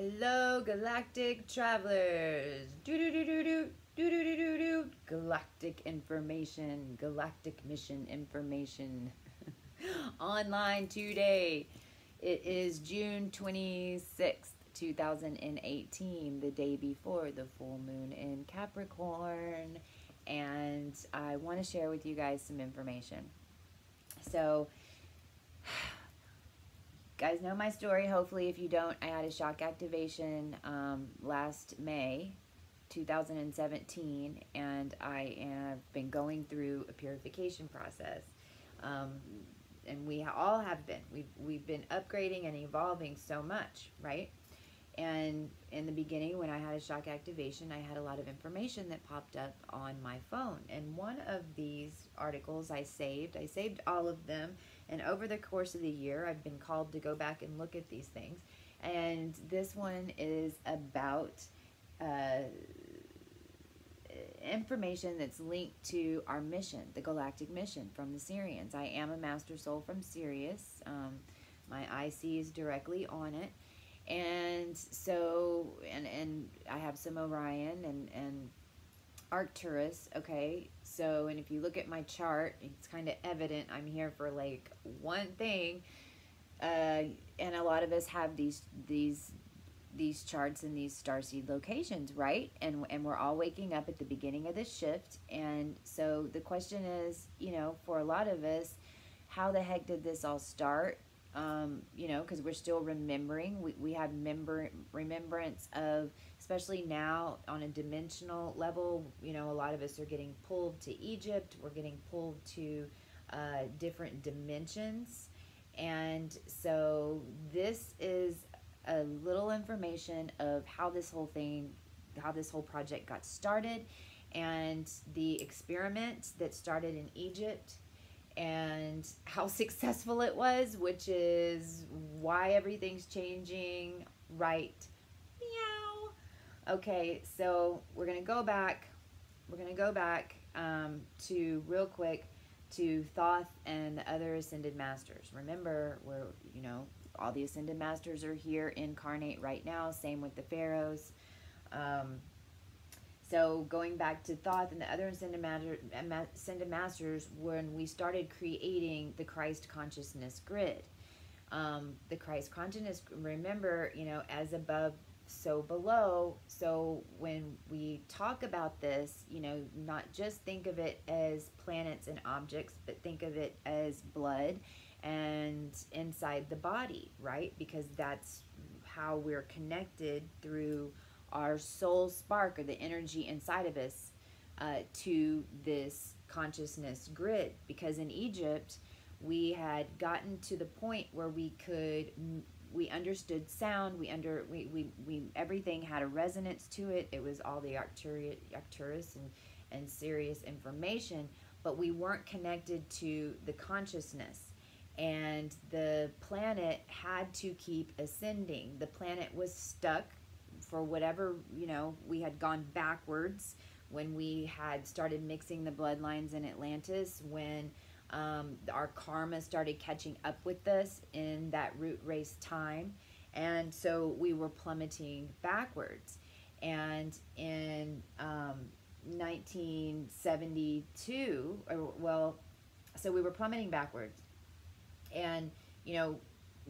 Hello, galactic travelers. Do. Galactic information, galactic mission information. Online today. It is June 26th, 2018, the day before the full moon in Capricorn. And I want to share with you guys some information. So, guys know my story. Hopefully, if you don't, I had a shock activation last May 2017, and I have been going through a purification process. And we all have been. We've been upgrading and evolving so much, right? And in the beginning, when I had a shock activation, I had a lot of information that popped up on my phone. And one of these articles I saved all of them. And over the course of the year, I've been called to go back and look at these things. And this one is about information that's linked to our mission, the galactic mission from the Syrians. I am a master soul from Sirius. My IC is directly on it. And so, and I have some Orion and Arcturus, okay? So, and if you look at my chart, it's kind of evident I'm here for like one thing. And a lot of us have these charts and these starseed locations, right? And we're all waking up at the beginning of this shift. And so the question is, you know, for a lot of us, how the heck did this all start? You know, because we're still remembering. We have remembrance of, especially now on a dimensional level, you know, a lot of us are getting pulled to Egypt. We're getting pulled to different dimensions. And so this is a little information of how this whole project got started, and the experiment that started in Egypt, and how successful it was, which is why everything's changing right meow. Okay, so we're gonna go back to real quick to Thoth and the other ascended masters. Remember, you know, all the ascended masters are here incarnate right now, same with the pharaohs. So going back to Thoth and the other ascended masters, when we started creating the Christ consciousness grid. The Christ consciousness, remember, you know, as above, so below. So when we talk about this, you know, not just think of it as planets and objects, but think of it as blood and inside the body, right? Because that's how we're connected through our soul spark, or the energy inside of us, to this consciousness grid. Because in Egypt, we had gotten to the point where we understood sound. Everything had a resonance to it. It was all the Arcturus and Sirius information, but we weren't connected to the consciousness. And the planet had to keep ascending. The planet was stuck for whatever, you know, we had gone backwards when we had started mixing the bloodlines in Atlantis, when our karma started catching up with us in that root race time. And so we were plummeting backwards. And in 1972, so we were plummeting backwards. And, you know,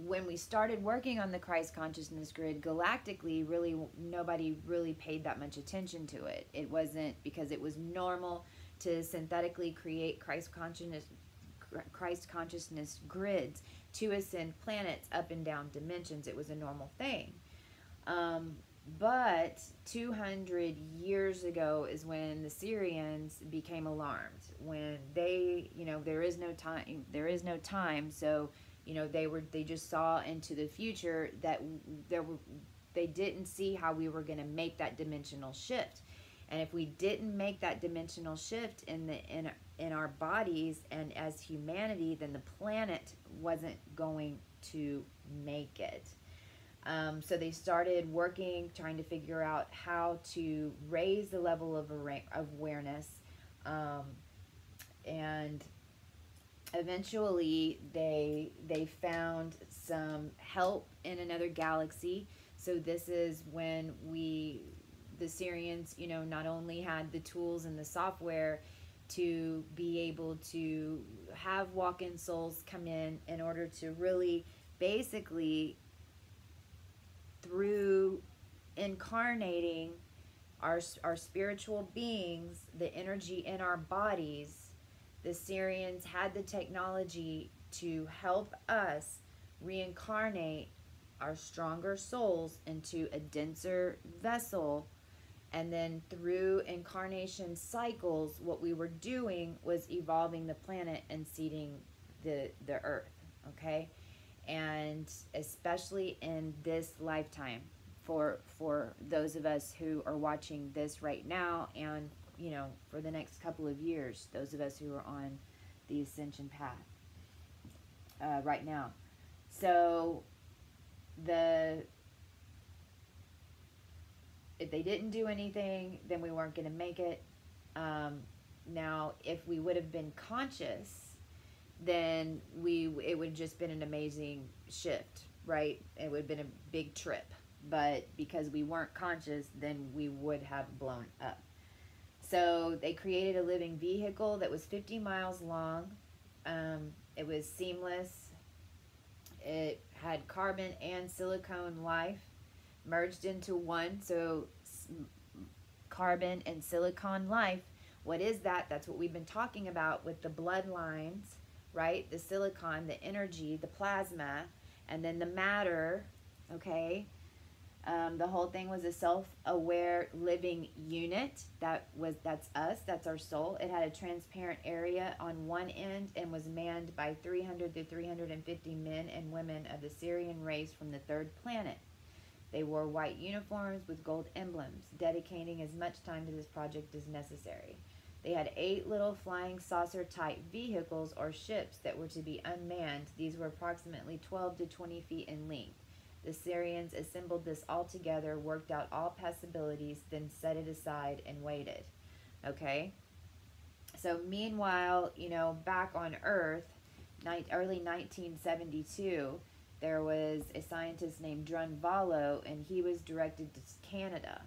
when we started working on the Christ consciousness grid galactically, really nobody really paid that much attention to it. It wasn't, because it was normal to synthetically create Christ consciousness grids to ascend planets up and down dimensions. It was a normal thing. But 200 years ago is when the Syrians became alarmed, when they, you know, there is no time. So, you know, they just saw into the future that they didn't see how we were going to make that dimensional shift. And if we didn't make that dimensional shift in our bodies and as humanity, then the planet wasn't going to make it. So they started working, trying to figure out how to raise the level of awareness, and eventually they found some help in another galaxy So this is when the Syrians, you know, not only had the tools and the software to be able to have walk-in souls come in order to really basically, through incarnating our spiritual beings, the energy in our bodies, the Syrians had the technology to help us reincarnate our stronger souls into a denser vessel. And then through incarnation cycles, what we were doing was evolving the planet and seeding the earth, okay? And especially in this lifetime, for those of us who are watching this right now, and, you know, for the next couple of years, those of us who are on the ascension path right now. So if they didn't do anything, then we weren't going to make it. Now, if we would have been conscious, then it would have just been an amazing shift, right? It would have been a big trip. But because we weren't conscious, then we would have blown up. So they created a living vehicle that was 50 miles long. It was seamless. It had carbon and silicone life merged into one. So carbon and silicon life, what is that? That's what we've been talking about with the bloodlines, right? The silicon, the energy, the plasma, and then the matter, okay? The whole thing was a self-aware living unit. That's us. That's our soul. It had a transparent area on one end and was manned by 300 to 350 men and women of the Syrian race from the third planet. They wore white uniforms with gold emblems, dedicating as much time to this project as necessary. They had 8 little flying saucer-type vehicles or ships that were to be unmanned. These were approximately 12 to 20 feet in length. The Syrians assembled this all together, worked out all possibilities, then set it aside and waited. Okay? So meanwhile, you know, back on Earth, early 1972, there was a scientist named Drunvalo, and he was directed to Canada.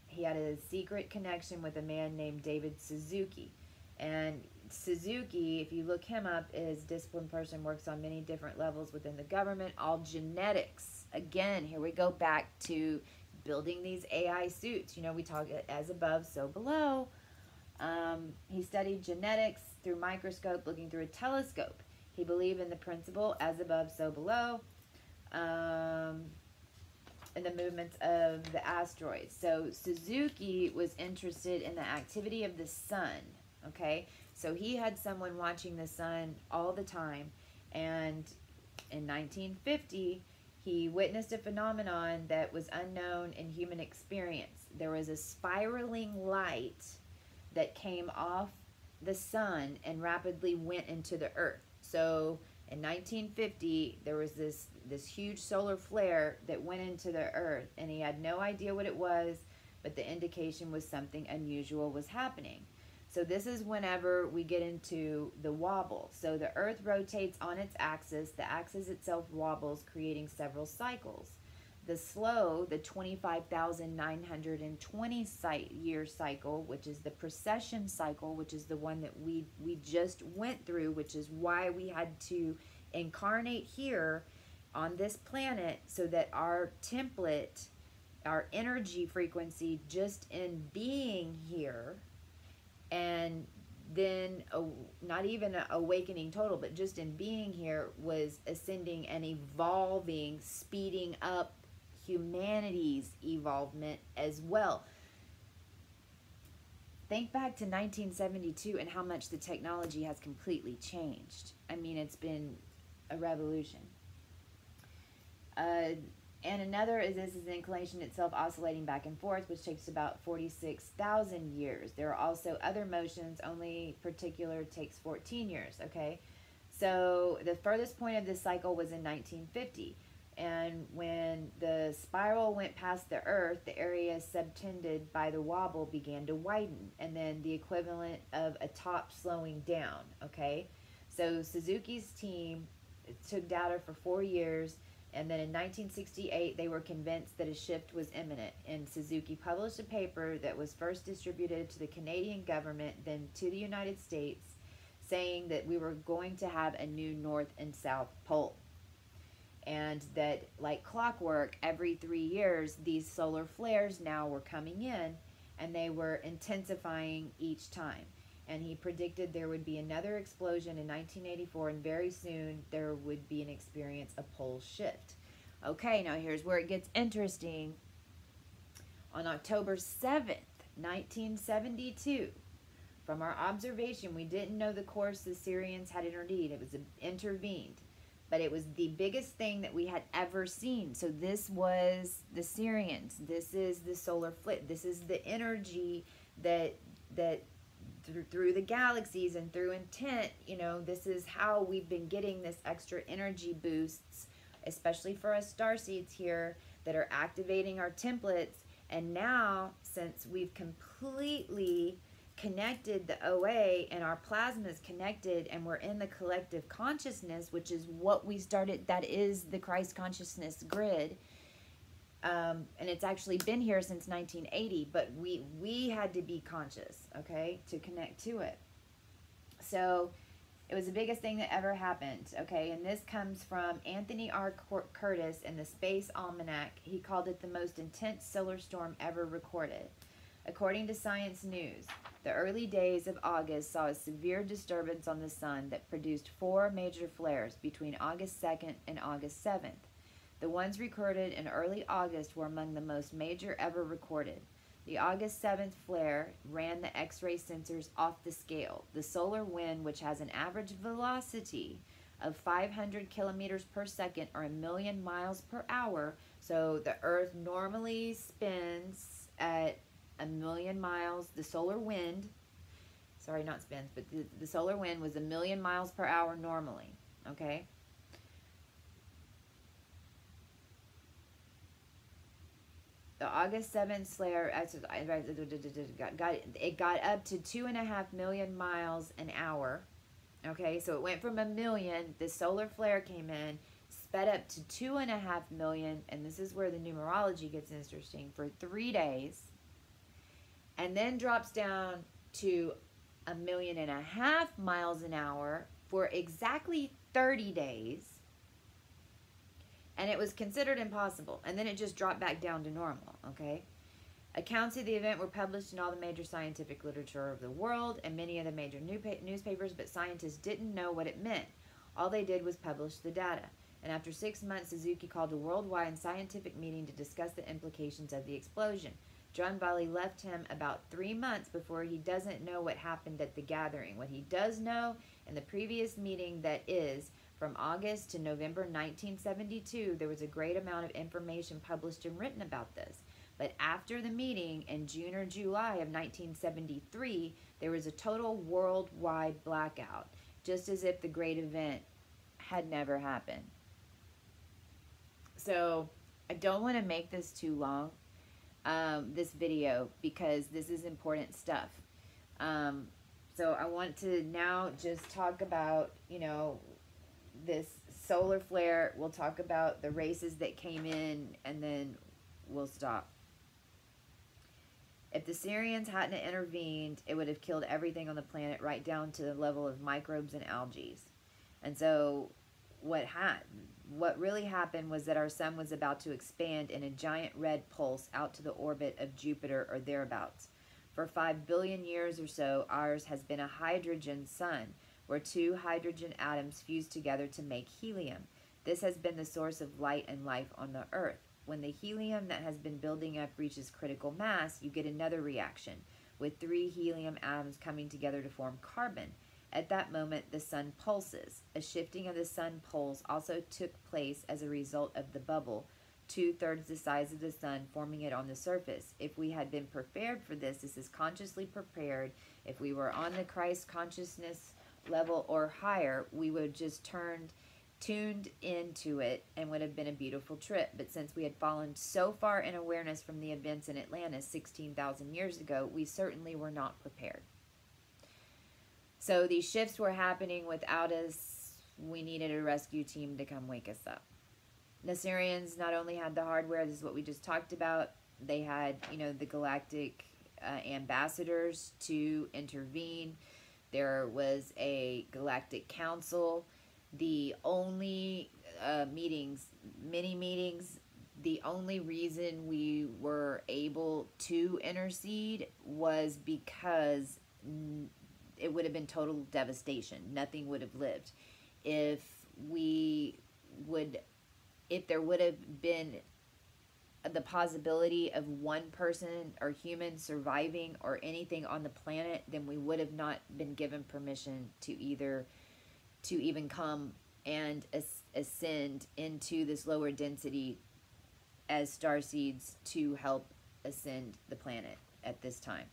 He had a secret connection with a man named David Suzuki. And Suzuki, if you look him up, is a disciplined person, works on many different levels within the government, all genetics. Again, here we go back to building these AI suits. You know, we talk as above, so below. He studied genetics through microscope, looking through a telescope. He believed in the principle, as above, so below, and the movements of the asteroids. So Suzuki was interested in the activity of the sun, okay? So he had someone watching the sun all the time, and in 1950, he witnessed a phenomenon that was unknown in human experience. There was a spiraling light that came off the sun and rapidly went into the earth. So in 1950, there was this huge solar flare that went into the earth, and he had no idea what it was, but the indication was something unusual was happening. So this is whenever we get into the wobble. So the earth rotates on its axis. The axis itself wobbles, creating several cycles. The slow, the 25,920 year cycle, which is the precession cycle, which is the one that we just went through, which is why we had to incarnate here on this planet, so that our template, our energy frequency, just in being here, and then not even awakening total, but just in being here, was ascending and evolving, speeding up humanity's evolvement as well. Think back to 1972 and how much the technology has completely changed. I mean, it's been a revolution. And another is this is the inclination itself oscillating back and forth, which takes about 46,000 years. There are also other motions, only particular takes 14 years, okay? So the furthest point of this cycle was in 1950. And when the spiral went past the Earth, the area subtended by the wobble began to widen, and then the equivalent of a top slowing down, okay? So Suzuki's team took data for 4 years And then in 1968, they were convinced that a shift was imminent. And Suzuki published a paper that was first distributed to the Canadian government, then to the United States, saying that we were going to have a new North and South Pole. And that, like clockwork, every 3 years, these solar flares now were coming in, and they were intensifying each time. And he predicted there would be another explosion in 1984, and very soon there would be an experience of pole shift. Okay, now here's where it gets interesting. On October 7th, 1972, from our observation, we didn't know the course the Syrians had intervened, but it was the biggest thing that we had ever seen. So this was the Syrians. This is the solar flip. This is the energy that through the galaxies and through intent, you know, this is how we've been getting this extra energy boosts, especially for us starseeds here that are activating our templates. And now, since we've completely connected the OA and our plasma is connected and we're in the collective consciousness, which is what we started, that is the Christ consciousness grid. And it's actually been here since 1980, but we had to be conscious, okay, to connect to it. So it was the biggest thing that ever happened, okay, and this comes from Anthony R. Curtis in the Space Almanac. He called it the most intense solar storm ever recorded. According to Science News, the early days of August saw a severe disturbance on the sun that produced 4 major flares between August 2nd and August 7th. The ones recorded in early August were among the most major ever recorded. The August 7th flare ran the X-ray sensors off the scale. The solar wind, which has an average velocity of 500 kilometers per second or 1,000,000 miles per hour. So the Earth normally spins at 1,000,000 miles. The solar wind, sorry, not spins, but the solar wind was 1,000,000 miles per hour normally, okay? The August 7th flare, it got up to 2.5 million miles an hour. Okay, so it went from 1,000,000, the solar flare came in, sped up to 2.5 million, and this is where the numerology gets interesting, for 3 days, and then drops down to 1.5 million miles an hour for exactly 30 days. And it was considered impossible. And then it just dropped back down to normal, okay? Accounts of the event were published in all the major scientific literature of the world and many of the major newspapers, but scientists didn't know what it meant. All they did was publish the data. And after 6 months, Suzuki called a worldwide scientific meeting to discuss the implications of the explosion. John Bali left him about 3 months before he doesn't know what happened at the gathering. What he does know in the previous meeting, that is, from August to November 1972, there was a great amount of information published and written about this. But after the meeting in June or July of 1973, there was a total worldwide blackout, just as if the great event had never happened. So I don't want to make this too long, this video, because this is important stuff. So I want to now just talk about, you know, this solar flare. We'll talk about the races that came in, and then we'll stop. If the Syrians hadn't intervened, it would have killed everything on the planet, right down to the level of microbes and algae. And so what really happened was that our sun was about to expand in a giant red pulse out to the orbit of Jupiter or thereabouts. For 5 billion years or so, ours has been a hydrogen sun, where 2 hydrogen atoms fuse together to make helium. This has been the source of light and life on the Earth. When the helium that has been building up reaches critical mass, you get another reaction, with 3 helium atoms coming together to form carbon. At that moment, the sun pulses. A shifting of the sun poles also took place as a result of the bubble, 2/3 the size of the sun, forming it on the surface. If we had been prepared for this, this is consciously prepared. If we were on the Christ consciousness level or higher, we would have just tuned into it and would have been a beautiful trip. But since we had fallen so far in awareness from the events in Atlantis 16,000 years ago, we certainly were not prepared. So these shifts were happening without us. We needed a rescue team to come wake us up. The Syrians not only had the hardware, this is what we just talked about, they had, you know, the galactic ambassadors to intervene. There was a galactic council. The only many meetings, the only reason we were able to intercede was because it would have been total devastation. Nothing would have lived. If there would have been the possibility of one person or human surviving or anything on the planet, then we would have not been given permission to even come and ascend into this lower density as starseeds to help ascend the planet at this time.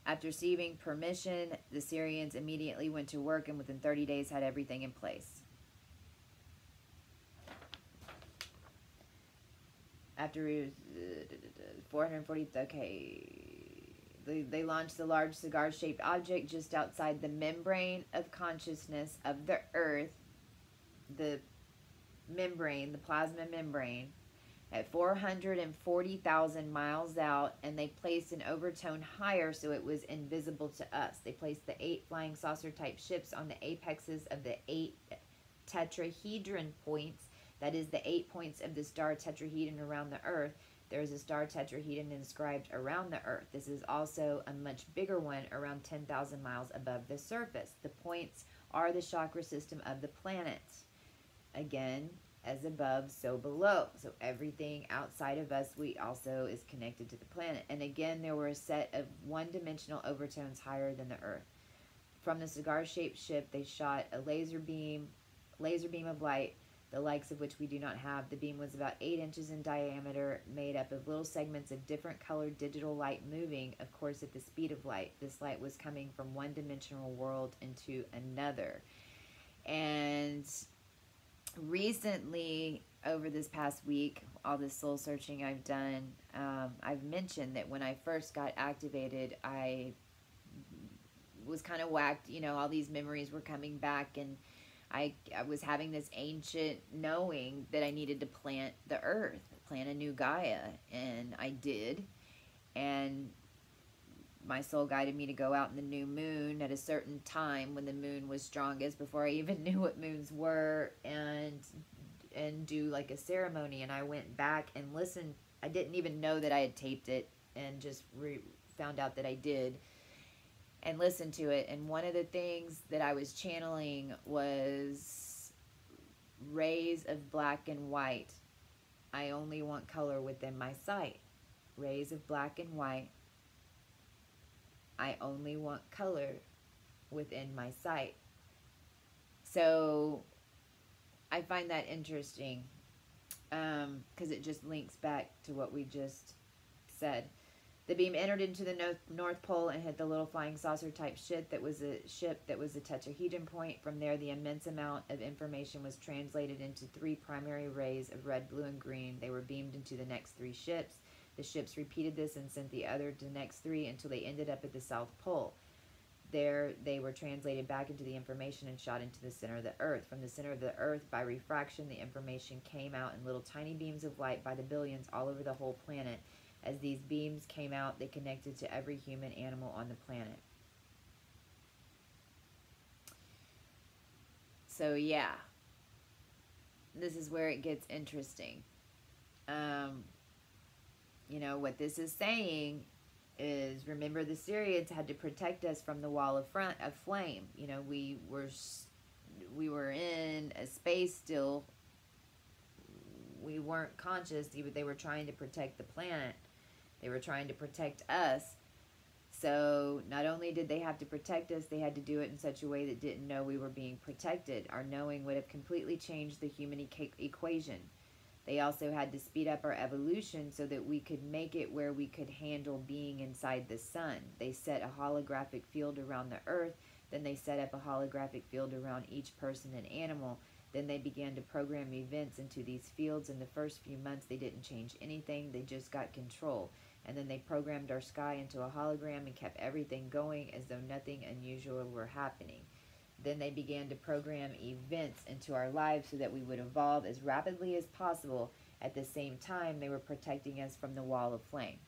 After receiving permission, the Syrians immediately went to work and within 30 days had everything in place. After 440, okay, they launched the large cigar-shaped object just outside the membrane of consciousness of the Earth, the membrane, the plasma membrane, at 440,000 miles out, and they placed an overtone higher so it was invisible to us. They placed the 8 flying saucer-type ships on the apexes of the 8 tetrahedron points. That is the 8 points of the star tetrahedron around the Earth. There is a star tetrahedron inscribed around the Earth. This is also a much bigger one, around 10,000 miles above the surface. The points are the chakra system of the planet. Again, as above, so below. So everything outside of us, we also is connected to the planet. And again, there were a set of one-dimensional overtones higher than the Earth. From the cigar-shaped ship, they shot a laser beam of light, the likes of which we do not have. The beam was about 8 inches in diameter, made up of little segments of different colored digital light moving, of course, at the speed of light. This light was coming from one dimensional world into another. And recently, over this past week, all this soul searching I've done, I've mentioned that when I first got activated, I was kind of whacked. You know, all these memories were coming back, and I was having this ancient knowing that I needed to plant the earth, plant a new Gaia, and I did. And my soul guided me to go out in the new moon at a certain time when the moon was strongest, before I even knew what moons were, and do like a ceremony. And I went back and listened. I didn't even know that I had taped it, and just found out that I did, and listened to it. And one of the things that I was channeling was rays of black and white. I only want color within my sight. Rays of black and white. I only want color within my sight. So I find that interesting, because it just links back to what we just said. The beam entered into the North Pole and hit the little flying saucer type ship that was a tetrahedron point. From there, the immense amount of information was translated into 3 primary rays of red, blue, and green. They were beamed into the next 3 ships. The ships repeated this and sent the other to the next 3 until they ended up at the South Pole. There, they were translated back into the information and shot into the center of the Earth. From the center of the Earth, by refraction, the information came out in little tiny beams of light by the billions all over the whole planet. As these beams came out, they connected to every human animal on the planet. So yeah, this is where it gets interesting. You know, what this is saying is, remember, the Syrians had to protect us from the wall of flame. You know, we were in a space still. We weren't conscious. They were trying to protect the planet. They were trying to protect us. So not only did they have to protect us, they had to do it in such a way that didn't know we were being protected. Our knowing would have completely changed the human equation. They also had to speed up our evolution so that we could make it where we could handle being inside the sun. They set a holographic field around the Earth. Then they set up a holographic field around each person and animal. Then they began to program events into these fields. In the first few months, they didn't change anything. They just got control. And then they programmed our sky into a hologram and kept everything going as though nothing unusual were happening. then they began to program events into our lives so that we would evolve as rapidly as possible. At the same time, they were protecting us from the wall of flame.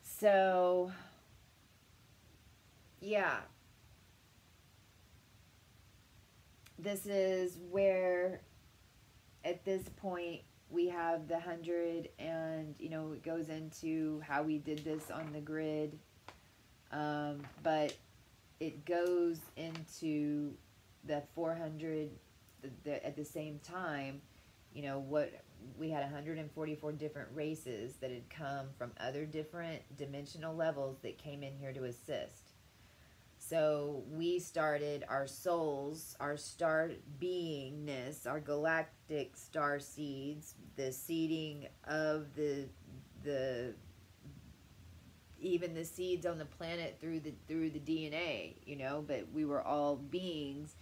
So, yeah. This is where, at this point, we have the 100, and, you know, it goes into how we did this on the grid. But it goes into the 400 at the same time. You know, what we had 144 different races that had come from other different dimensional levels that came in here to assist. So we started our souls, our star beingness, our galactic star seeds, the seeding of the even the seeds on the planet through the DNA, you know, but we were all beings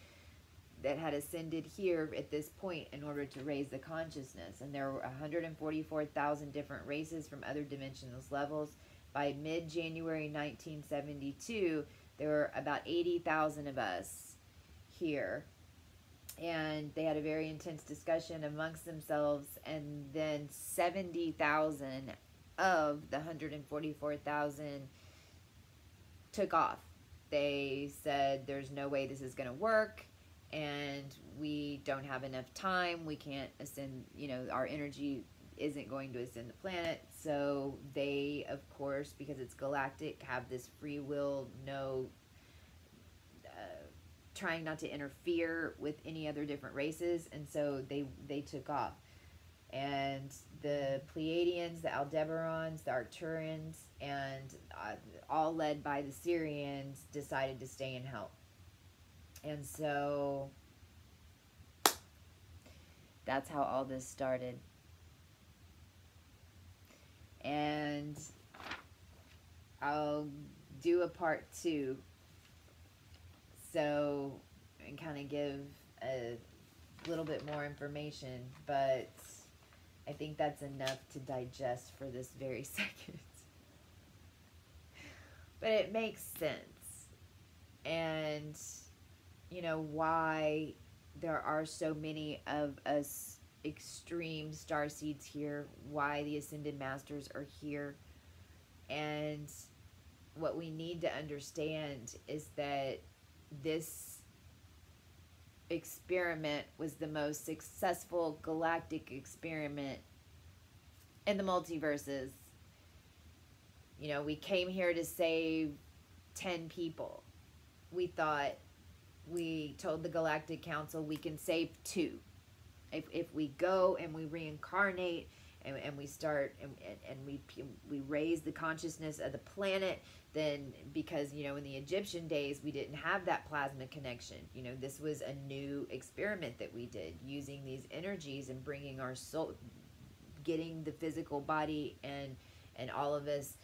that had ascended here at this point in order to raise the consciousness. And there were 144,000 different races from other dimensional levels. By mid-January 1972, there were about 80,000 of us here. And they had a very intense discussion amongst themselves, and then 70,000 of the 144,000 took off. They said, there's no way this is going to work, and we don't have enough time. We can't ascend, you know, our energy isn't going to ascend the planet. So they, of course, because it's galactic, have this free will, no, trying not to interfere with any other different races, and so they took off. And the Pleiadians, the Aldebarans, the Arcturians, and all led by the Syrians, decided to stay and help. And so that's how all this started. And I'll do a part 2, so, and kind of give a little bit more information, but I think that's enough to digest for this very second. But it makes sense. And, you know, why there are so many of us extreme starseeds here, why the Ascended Masters are here. And what we need to understand is that this experiment was the most successful galactic experiment in the multiverses. You know, we came here to save 10 people. We told the Galactic Council we can save 2. If we go and we reincarnate and we start and we raise the consciousness of the planet, then, because, you know, in the Egyptian days we didn't have that plasma connection. You know, this was a new experiment that we did, using these energies and bringing our soul, getting the physical body and all of us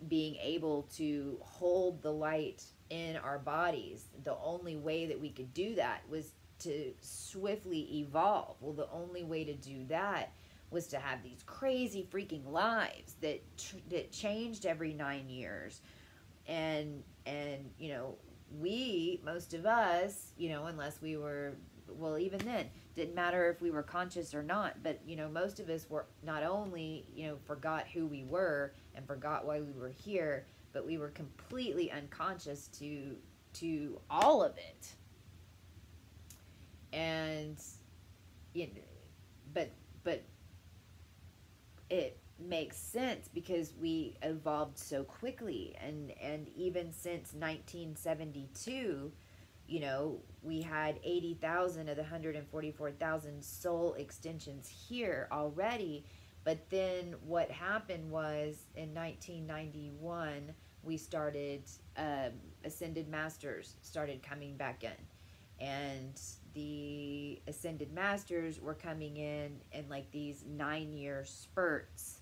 being able to hold the light in our bodies. The only way that we could do that was to swiftly evolve. Well, the only way to do that was to have these crazy freaking lives that changed every 9 years. And you know, most of us, you know, unless we were, well, even then, didn't matter if we were conscious or not, but, you know, most of us were not only, you know, forgot who we were and forgot why we were here, but we were completely unconscious to all of it. And, you know, but it makes sense because we evolved so quickly, and even since 1972, you know, we had 80,000 of the 144,000 soul extensions here already. But then what happened was, in 1991, we started, Ascended Masters started coming back in. And the Ascended Masters were coming in like these 9-year spurts,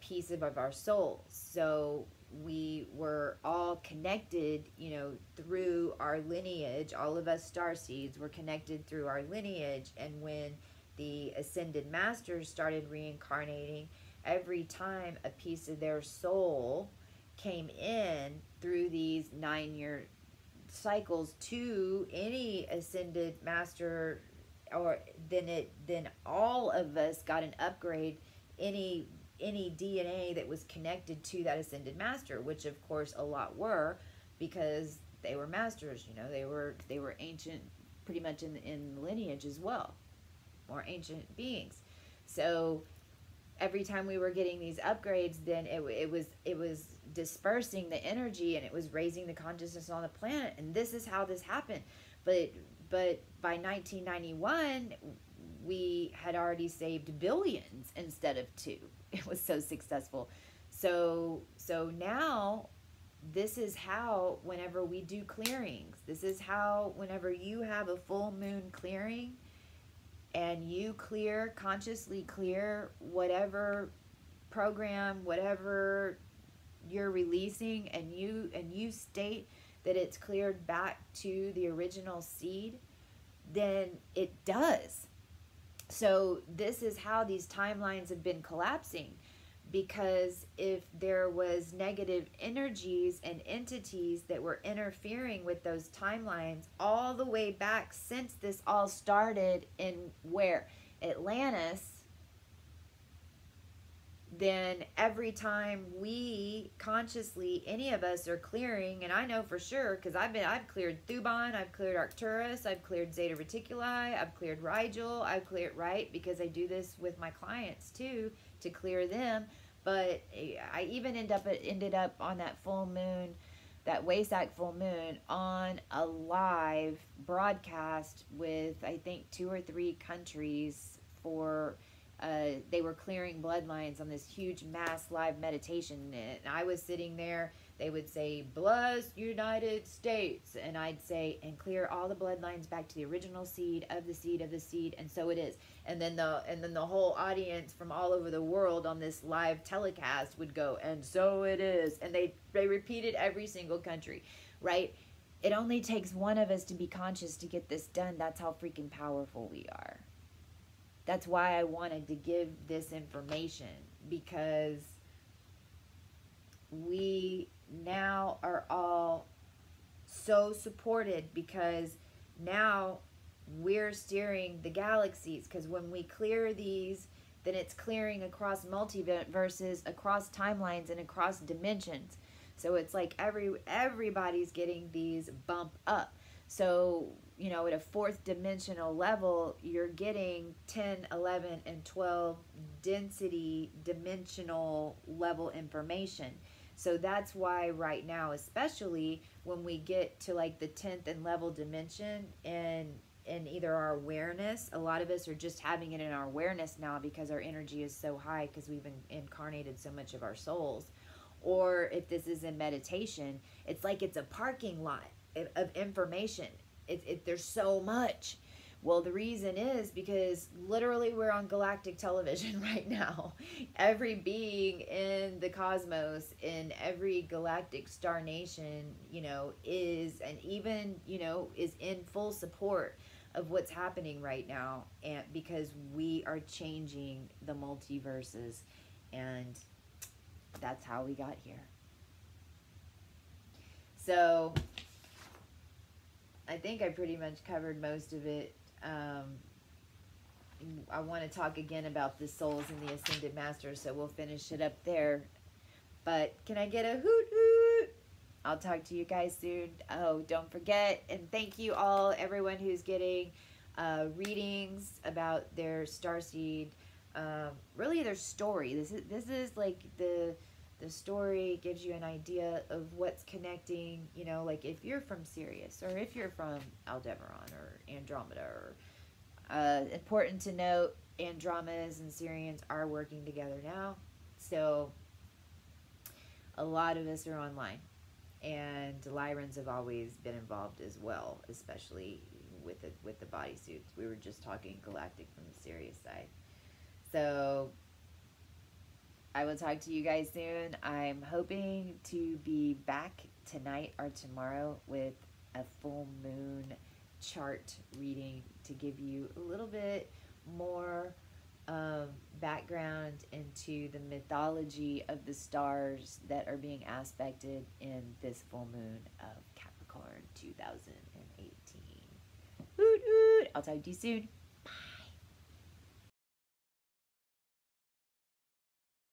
piece of our souls. So we were all connected, you know, through our lineage. All of us starseeds were connected through our lineage. And when the Ascended Masters started reincarnating, every time a piece of their soul came in through these 9-year cycles to any ascended master, or then all of us got an upgrade, any DNA that was connected to that ascended master, which of course a lot were, because they were masters, you know, they were ancient, pretty much in lineage as well, more ancient beings. So every time we were getting these upgrades, then it was dispersing the energy, and it was raising the consciousness on the planet. And this is how this happened. But by 1991, we had already saved billions instead of 2. It was so successful. So now, this is how, whenever we do clearings, this is how, whenever you have a full moon clearing, and you clear, consciously clear whatever program, whatever you're releasing, and you state that it's cleared back to the original seed, then it does. So this is how these timelines have been collapsing, because if there was negative energies and entities that were interfering with those timelines all the way back, since this all started in where? Atlantis, then every time we consciously, any of us are clearing, and I know for sure, because I've cleared Thuban, I've cleared Arcturus, I've cleared Zeta Reticuli, I've cleared Rigel, I've cleared, right, because I do this with my clients too, to clear them. But I even ended up on that full moon, that Waisak full moon, on a live broadcast with, I think, 2 or 3 countries for, they were clearing bloodlines on this huge mass live meditation. And I was sitting there, they would say, "Bless United States," and I'd say, "And clear all the bloodlines back to the original seed of the seed of the seed," and so it is. And then the whole audience from all over the world on this live telecast would go, "And so it is," and they repeated every single country, right? It only takes one of us to be conscious to get this done. That's how freaking powerful we are. That's why I wanted to give this information, because we now are all so supported, because now we're steering the galaxies, because when we clear these, then it's clearing across multiverses, across timelines, and across dimensions. So it's like everybody's getting these bump up. So, you know, at a 4th dimensional level, you're getting 10, 11, and 12 density dimensional level information. So that's why right now, especially when we get to like the 10th and level dimension, and either our awareness, a lot of us are just having it in our awareness now because our energy is so high, because we've incarnated so much of our souls. Or if this is in meditation, it's like it's a parking lot of information. There's so much. Well, the reason is because literally we're on galactic television right now. Every being in the cosmos, in every galactic star nation, you know, is, and even, you know, is in full support of what's happening right now, and because we are changing the multiverses, and that's how we got here. So I think I pretty much covered most of it. I want to talk again about the souls and the ascended masters, so we'll finish it up there. But can I get a hoot hoot? I'll talk to you guys soon. Oh, don't forget, and thank you all, everyone who's getting readings about their starseed, really their story. This is like the story gives you an idea of what's connecting, you know, like if you're from Sirius, or if you're from Aldebaran or Andromeda, or important to note, Andromedas and Syrians are working together now. So a lot of us are online, and Lyrans have always been involved as well, especially with the bodysuits. We were just talking Galactic from the Sirius side. So I will talk to you guys soon. I'm hoping to be back tonight or tomorrow with a full moon chart reading to give you a little bit more background into the mythology of the stars that are being aspected in this full moon of Capricorn 2018. Woot woot! I'll talk to you soon.